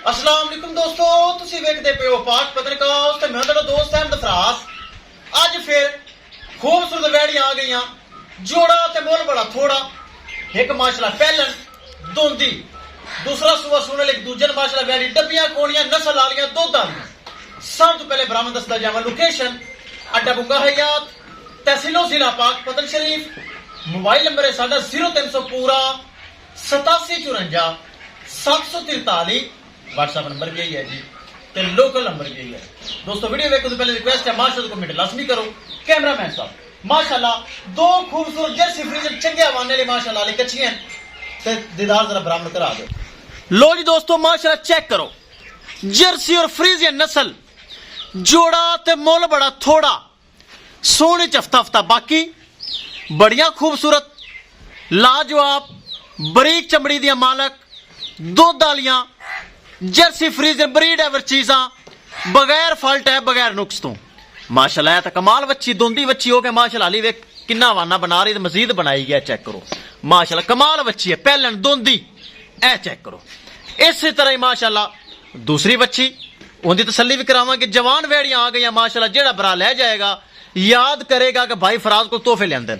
अस्सलाम वालेकुम दोस्तों, तुसी वेखदे पे हो पाक पत्रकार ते मैं तेरा दोस्त अहमद फरास। अज फिर खूबसूरत वैड़ियां आ गईयां, जोड़ा ते मोल बड़ा थोड़ा। एक माशाल्लाह पहलन दोंदी, दूसरा सुबह सुने लगे दूजन माशाल्लाह वैड़ी डब्बियां कोणियां नस्ल आलियां दुध आलियां। सब तो पहले बरामद दसदा जावा लोकेशन अड्डा बुंगा हयात, तहसीलो जिला पाक पतन शरीफ। मोबाइल नंबर है साडा 0300 पूरा 8754 743। व्हाट्सएप नंबर भी यही है जी, ते लोकल नंबर भी यही है। दोस्तों वीडियो देखने से पहले रिक्वेस्ट है माशाल्लाह कमेंट लाजमी करो। कैमरामैन साहब माशाल्लाह दो खूबसूरत जर्सी फ्रीजर चंगे हवाने ले माशाल्लाह ले कच्चियां ते दीदार जरा बरामद करा दो। लो जी दोस्तों माशाल्लाह चेक करो, जर्सी और फ्रीजियन नस्ल जोड़ा ते मोल बड़ा थोड़ा, सोने च हफ्ता हफ्ता बाकी, बड़ियां खूबसूरत लाजवाब बरीक चमड़ी दियां मालक, दुध आलियां जर्सी फ्रीजर ब्रीड एवर चीजा, बगैर फल्ट है बगैर नुक्स तो माशाल्लाह। है तो कमाल बच्ची दोंदी बच्ची हो गए माशाल्लाह। अली वे किन्ना वाना बना रही मजीद बनाई गया, चेक करो माशाल्लाह कमाल बच्ची है। पहलन दोंदी ए चेक करो। इसी तरह ही माशाल्लाह दूसरी बच्ची उनकी तसल्ली भी करावांगे। जवान वेड़ियां आ गई माशाल्लाह, जेड़ा भरा ले जाएगा याद करेगा कि भाई फराज को तोहफे लेंदे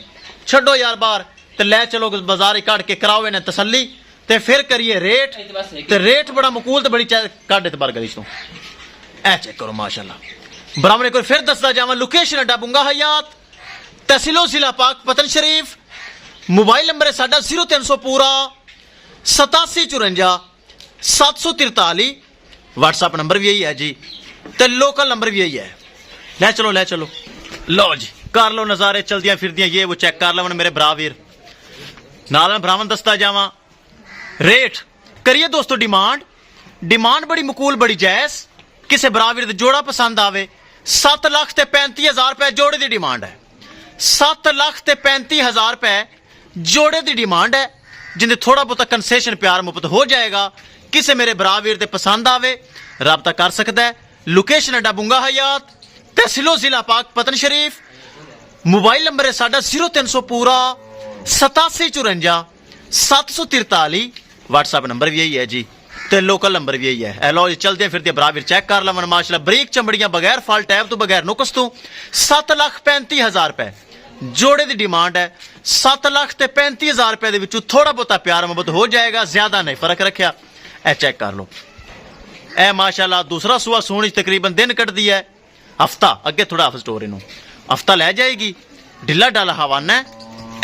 छो यार बार ते ले चलो बाजार ही कट के कराओ इन्हें तसल्ली ते फिर करिए रेट, ते रेट बड़ा मकूल ते बड़ी कट एतबार करी तो ए चेक करो माशाल्लाह। बराबर एक फिर दसदा जावा लोकेशन अड्डा बुंगा हयात, तहसीलो जिला पाक पतन शरीफ। मोबाइल नंबर है साडा 0300 पूरा 8754 743। व्हाट्सएप नंबर भी यही है जी, ते लोकल नंबर भी यही है। ले चलो ले चलो, लो जी कर लो नजारे चलदियां फिरदियां, ये वो चेक कर लो मेरे बरावीर। नाल ब्राह्मण दसदा जावा रेट करिए दोस्तों। डिमांड बड़ी मकूल बड़ी जायज। किसे बरावीर जोड़ा पसंद आवे 7 लाख ते 35,000 रुपए जोड़े की डिमांड है। 7 लाख ते 35,000 रुपए जोड़े की डिमांड है, जिन्हें थोड़ा बहुत कंसेशन प्यार मुफ्त हो जाएगा। किसे मेरे बरावीर दे पसंद आवे राबता कर सकता है। लोकेशन अड्डा बुंगा हयात, तहसीलो जिला पाक पतन शरीफ। मोबाइल नंबर है साडा 0300 पूरा 8754 743। व्हाट्सएप नंबर भी यही है जी, ते लोकल नंबर भी यही है। लो जी चलते फिरते बराबर चेक कर लवन माशाल्लाह बरीक चमड़ियां बगैर फल टैब तो बगैर नुकस तो 7,35,000 रुपए जोड़े की डिमांड है। 7,35,000 रुपए दे विचों थोड़ा बहुता प्यार मोहब्बत हो जाएगा, ज्यादा नहीं फर्क रखा। ए चेक कर लो, ए माशाल्लाह दूसरा सुआ सोनी तकरीबन दिन कटदी है हफ्ता, अगे थोड़ा हाफ स्टोर इनू हफ्ता लै जाएगी। ढिला डाला हवाना है,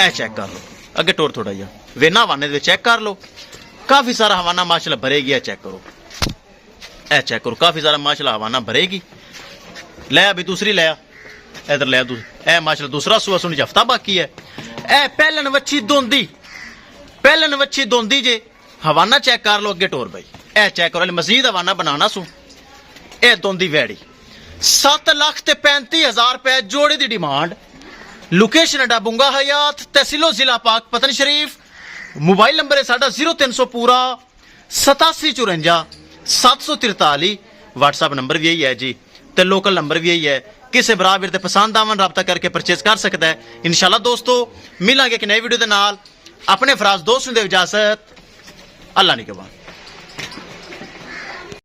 ए चेक कर लो अगे टोर थोड़ा जा वेना हवाने दे चेक कर लो, काफी सारा हवाना माशाल्लाह भरेगी। ए चेक करो, ए चेक करो काफी सारा माशाल्लाह हवाना भरेगी। ले अभी दूसरी ले इधर ले ए माशाल्लाह दूसरा सुआ सुनी हफ्ता बाकी है। ए पहलन वच्छी दोंदी जे हवाना चेक कर लो अगे टोर भाई। ए चेक करो मजीद हवाना बनाना सू। ए दोंदी वैड़ी 7,35,000 रुपए जोड़े की डिमांड। लोकेशन अड्डा बुंगा हयात, तहसीलो जिला पाक पतन शरीफ। मोबाइल नंबर है साडा 0300 पूरा 8754 743। व्हाट्सएप नंबर भी यही है जी, ते लोकल नंबर भी यही है। किसे बराबर ते पसंद आवन राबता करके परचेज कर सकता है। इंशाल्लाह दोस्तों मिलांगे एक नई वीडियो के नाल। अपने फराज दोस्त दे इजाजत, अल्लाह निगहबान।